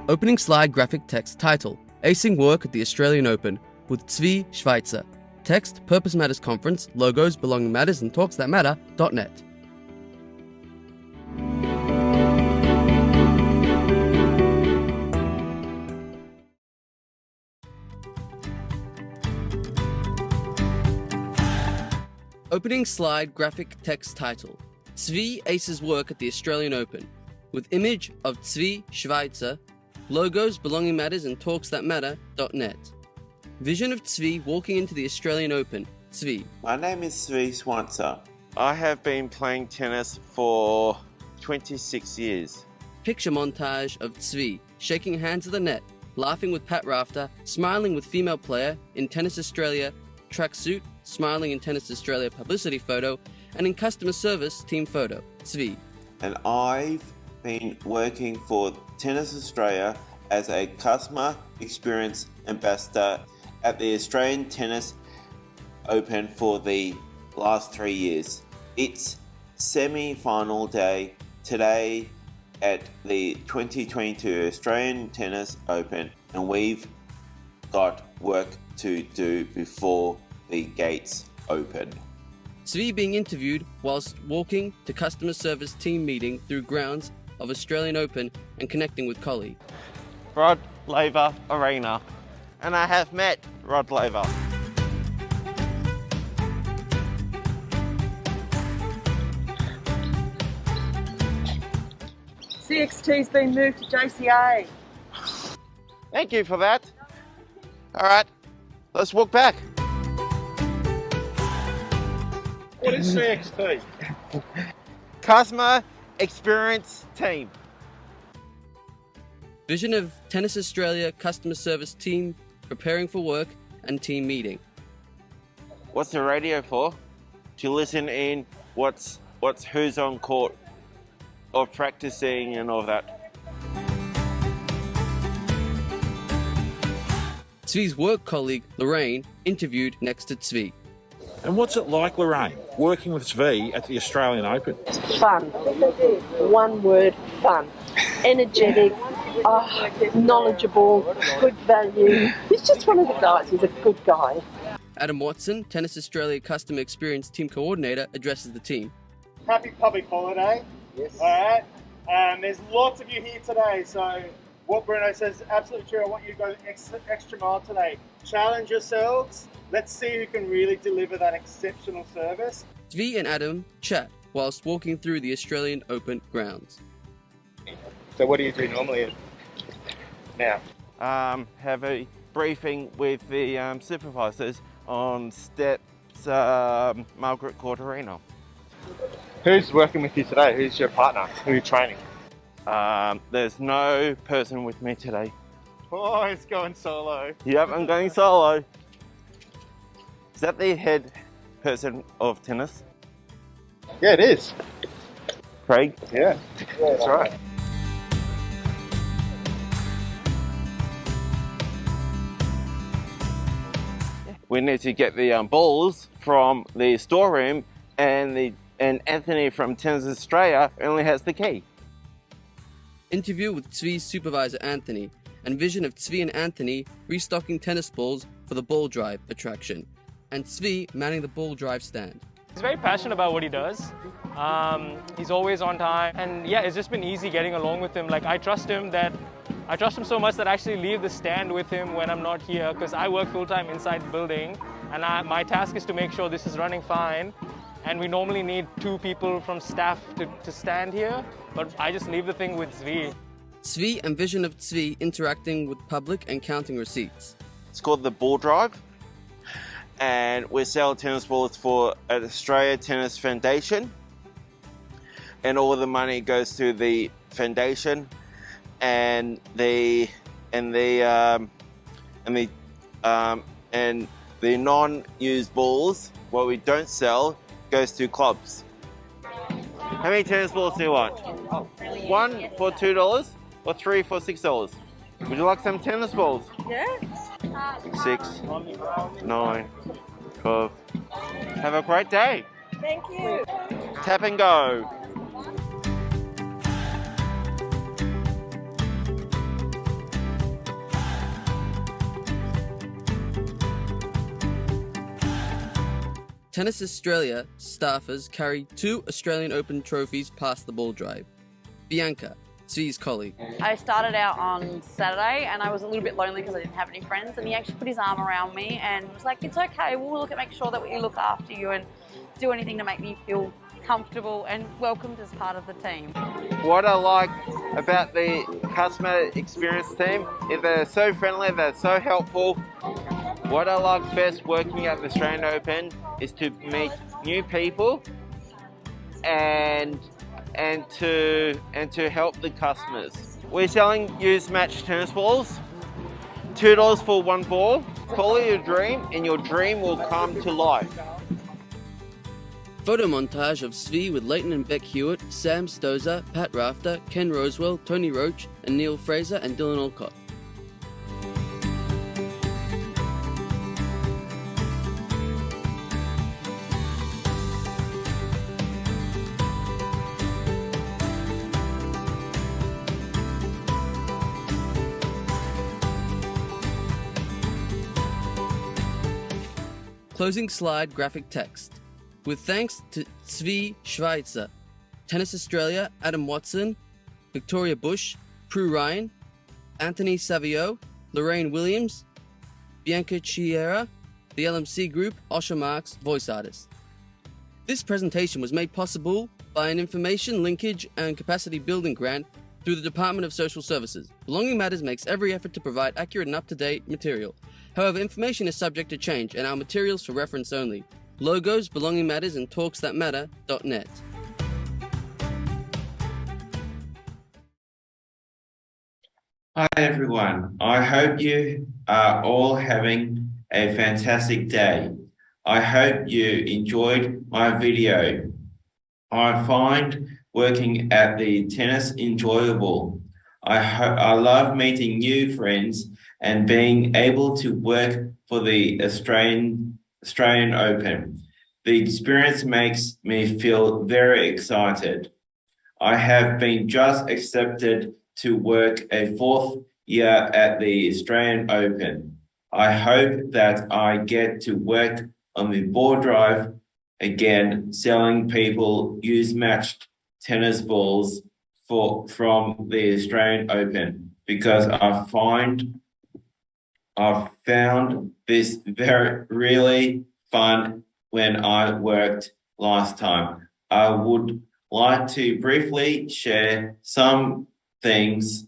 Opening slide graphic text title, Acing work at the Australian Open with Schweitzer. Text, Purpose Matters Conference, logos, belonging matters and talks that matter.net. Opening slide graphic text title, Ace's work at the Australian Open with image of Schweitzer, logos, belonging matters and talks that matter.net. Vision of walking into the Australian Open. My name is Schweitzer. I have been playing tennis for 26 years. Picture montage of shaking hands at the net, laughing with Pat Rafter, smiling with female player in Tennis Australia tracksuit, smiling in Tennis Australia publicity photo, and in customer service team photo. And I've been working for Tennis Australia as a customer experience ambassador at the Australian Tennis Open for the last 3 years. It's semi-final day today at the 2022 Australian Tennis Open, and we've got work to do before the gates open. Being interviewed whilst walking to customer service team meeting through grounds of Australian Open and connecting with colleague. Rod Laver Arena. And I have met Rod Laver. CXT's been moved to JCA. Thank you for that. All right, let's walk back. What is CXT? Customer Experience Team. Vision of Tennis Australia customer service team preparing for work and team meeting. What's the radio for? To listen in what's who's on court or practicing and all of that. Work colleague Lorraine interviewed next to And what's it like, Lorraine, working with Zvi at the Australian Open? Fun. One word, fun. Energetic, knowledgeable, good value. He's just one of the guys. He's a good guy. Adam Watson, Tennis Australia Customer Experience Team Coordinator, addresses the team. Happy public holiday. Yes. All right. There's lots of you here today, so what Bruno says is absolutely true. I want you to go the extra mile today. Challenge yourselves. Let's see who can really deliver that exceptional service. and Adam chat whilst walking through the Australian Open grounds. So what do you do normally now? Have a briefing with the supervisors on steps Margaret Court Arena. Who's working with you today? Who's your partner? Who are you training? There's no person with me today. Oh, it's going solo. Yep, I'm going solo. Is that the head person of tennis? Yeah, it is. Craig? Yeah, that's right. We need to get the balls from the storeroom, and Anthony from Tennis Australia only has the key. Interview with Zvi's supervisor Anthony, and vision of Zvi and Anthony restocking tennis balls for the ball drive attraction, and Zvi manning the ball drive stand. He's very passionate about what he does. He's always on time, and yeah, it's just been easy getting along with him. Like I trust him so much that I actually leave the stand with him when I'm not here, because I work full-time inside the building, and my task is to make sure this is running fine. And we normally need 2 people from staff to stand here, but I just leave the thing with Zvi. Zvi and vision of Zvi interacting with public and counting receipts. It's called the Ball Drive, and we sell tennis balls for an Australia Tennis Foundation, and all the money goes to the foundation, and the non-used balls, what we don't sell, goes to clubs. How many tennis balls do you want? 1 for $2 or 3 for $6? Would you like some tennis balls? Yes. 6, 9, 12. Have a great day. Thank you. Tap and go. Tennis Australia staffers carry 2 Australian Open trophies past the ball drive. Bianca, Zvi's colleague. I started out on Saturday and I was a little bit lonely because I didn't have any friends, and he actually put his arm around me and was like, it's okay, we'll make sure that we look after you and do anything to make me feel comfortable and welcomed as part of the team. What I like about the customer experience team is they're so friendly, they're so helpful. What I like best working at the Australian Open is to meet new people and to help the customers. We're selling used match tennis balls, $2 for one ball. Follow your dream and your dream will come to life. Photo montage of Zvi with Leighton and Beck Hewitt, Sam Stozer, Pat Rafter, Ken Rosewell, Tony Roach, and Neil Fraser and Dylan Olcott. Closing slide graphic text. With thanks to Schweitzer, Tennis Australia, Adam Watson, Victoria Bush, Prue Ryan, Anthony Savio, Lorraine Williams, Bianca Chiera, the LMC Group, Osher Marks, voice artist. This presentation was made possible by an information linkage and capacity building grant through the Department of Social Services. Belonging Matters makes every effort to provide accurate and up-to-date material. However, information is subject to change and our materials for reference only. Logos, Belonging Matters, and talksthatmatter.net. Hi everyone, I hope you are all having a fantastic day. I hope you enjoyed my video. I find working at the tennis enjoyable. I love meeting new friends and being able to work for the Australian Open. The experience makes me feel very excited. I have been just accepted to work a 4th year at the Australian Open. I hope that I get to work on the ball drive again, selling people used matched tennis balls from the Australian Open, because I've found this really fun when I worked last time. I would like to briefly share some things,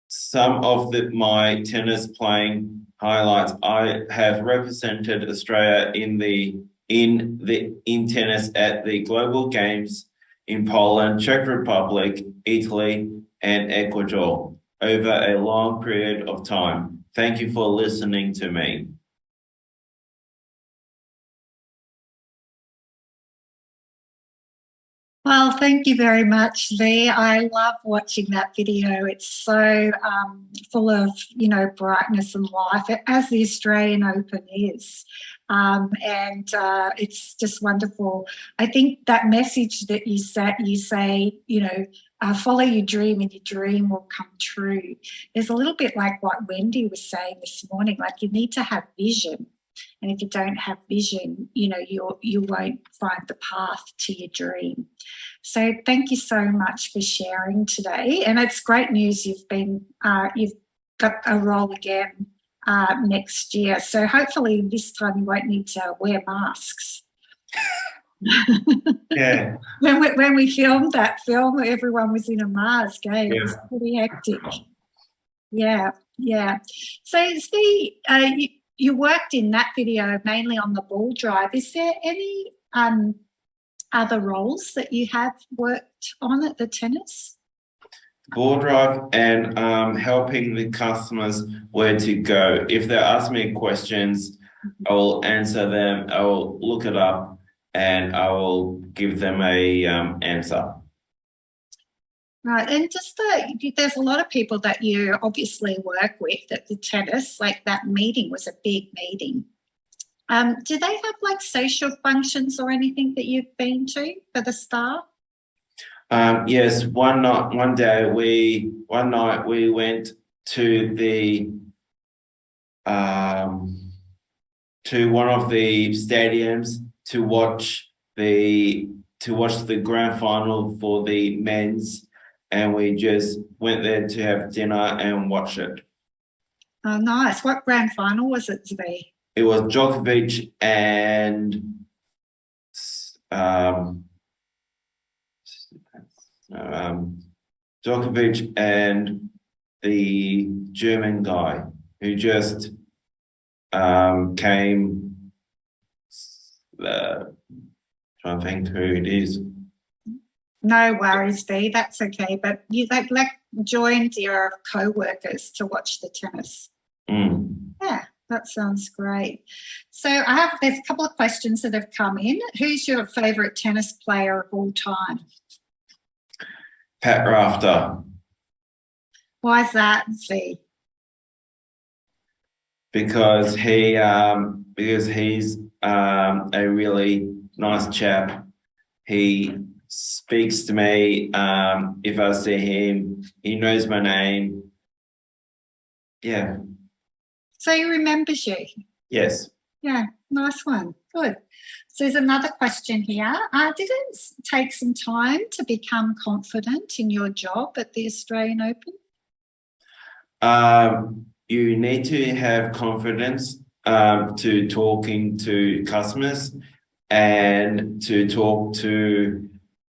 some of my tennis playing highlights. I have represented Australia in tennis at the Global Games in Poland, Czech Republic, Italy, and Ecuador over a long period of time. Thank you for listening to me. Well, thank you very much, Lee. I love watching that video. It's so full of, brightness and life, as the Australian Open is. And it's just wonderful. I think that message that you say, follow your dream and your dream will come true, is a little bit like what Wendy was saying this morning. Like, you need to have vision. And if you don't have vision, you won't find the path to your dream. So thank you so much for sharing today. And it's great news you've got a role again next year. So hopefully this time you won't need to wear masks. Yeah. When we filmed that film, everyone was in a mask. Eh? Yeah. It was pretty hectic. Yeah. So you worked in that video mainly on the ball drive. Is there any other roles that you have worked on at the tennis? Ball drive and helping the customers where to go. If they ask me questions, I will answer them. I will look it up and I will give them a answer. Right, and just there's a lot of people that you obviously work with at the tennis. Like, that meeting was a big meeting. Do they have like social functions or anything that you've been to for the staff? Yes, one night we went to the to one of the stadiums to watch the grand final for the men's, and we just went there to have dinner and watch it. Oh, nice. What grand final was it to be? It was Djokovic and Djokovic and the German guy who just came. Trying to think who it is. No worries, V. That's okay. But you joined your co-workers to watch the tennis. Yeah, that sounds great. So there's a couple of questions that have come in. Who's your favourite tennis player of all time? Pat Rafter. Why is that, V? Because he's a really nice chap. He speaks to me if I see him. He knows my name. Yeah. So he remembers you? Yes. Yeah, nice one. Good. So there's another question here. Did it take some time to become confident in your job at the Australian Open? You need to have confidence to talking to customers and to talk to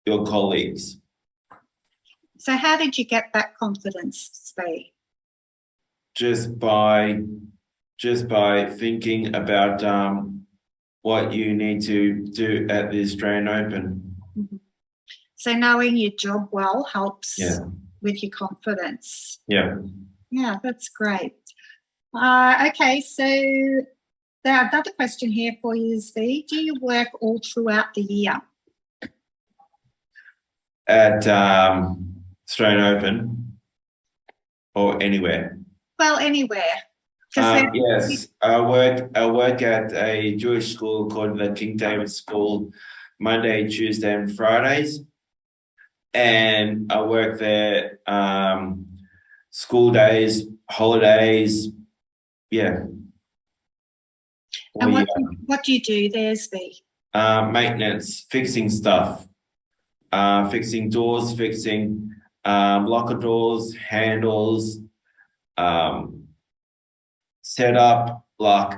your colleagues. So how did you get that confidence, Spee? Just by thinking about what you need to do at the Australian Open. Mm-hmm. So knowing your job well helps with your confidence. Yeah. Yeah, that's great. Okay, so another question here for you is, V, do you work all throughout the year? At Australian Open or anywhere? Well, anywhere. Yes, I work at a Jewish school called the King David School Monday, Tuesday, and Fridays, and I work there school days, holidays. Yeah. And what do you do there, V? Maintenance, fixing stuff, fixing doors, fixing locker doors, handles, set up like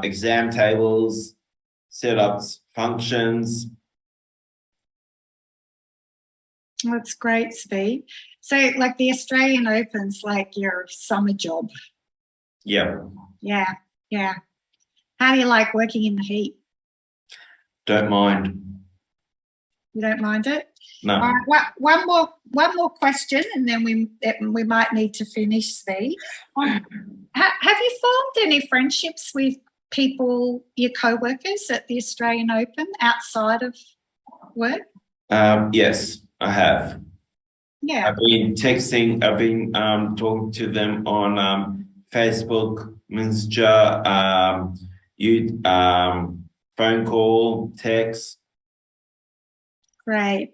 exam tables, set up functions. That's great, Steve. So like the Australian Open's like your summer job. Yeah. Yeah, yeah. How do you like working in the heat? Don't mind. You don't mind it? No. All right, one more question, and then we might need to finish, Steve. Have you formed any friendships with people, your co-workers at the Australian Open outside of work? Yes, I have. Yeah. I've been texting. I've been talking to them on Facebook, Messenger, phone call, text. Great.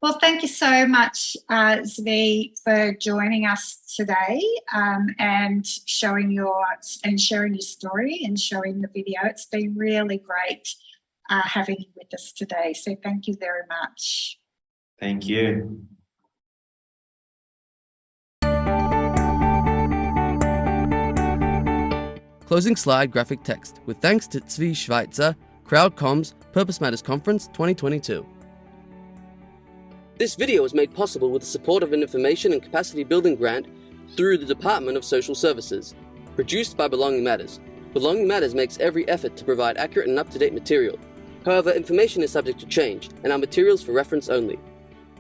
Well, thank you so much, Zvi, for joining us today and sharing your story and showing the video. It's been really great having you with us today. So thank you very much. Thank you. Closing slide graphic text with thanks to Schweitzer, CrowdComms, Purpose Matters Conference 2022. This video was made possible with the support of an information and capacity building grant through the Department of Social Services. Produced by Belonging Matters. Belonging Matters makes every effort to provide accurate and up-to-date material. However, information is subject to change and are materials for reference only.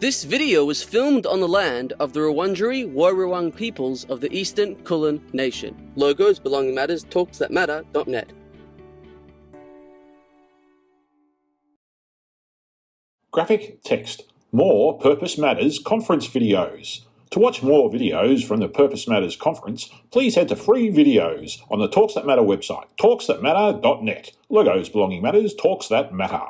This video was filmed on the land of the Wurundjeri Woi-wurrung peoples of the Eastern Kulin Nation. Logos, Belonging Matters, talksthatmatter.net. Graphic text. More Purpose Matters conference videos. To watch more videos from the Purpose Matters conference, please head to free videos on the Talks That Matter website, talksthatmatter.net. Logos, Belonging Matters, Talks That Matter.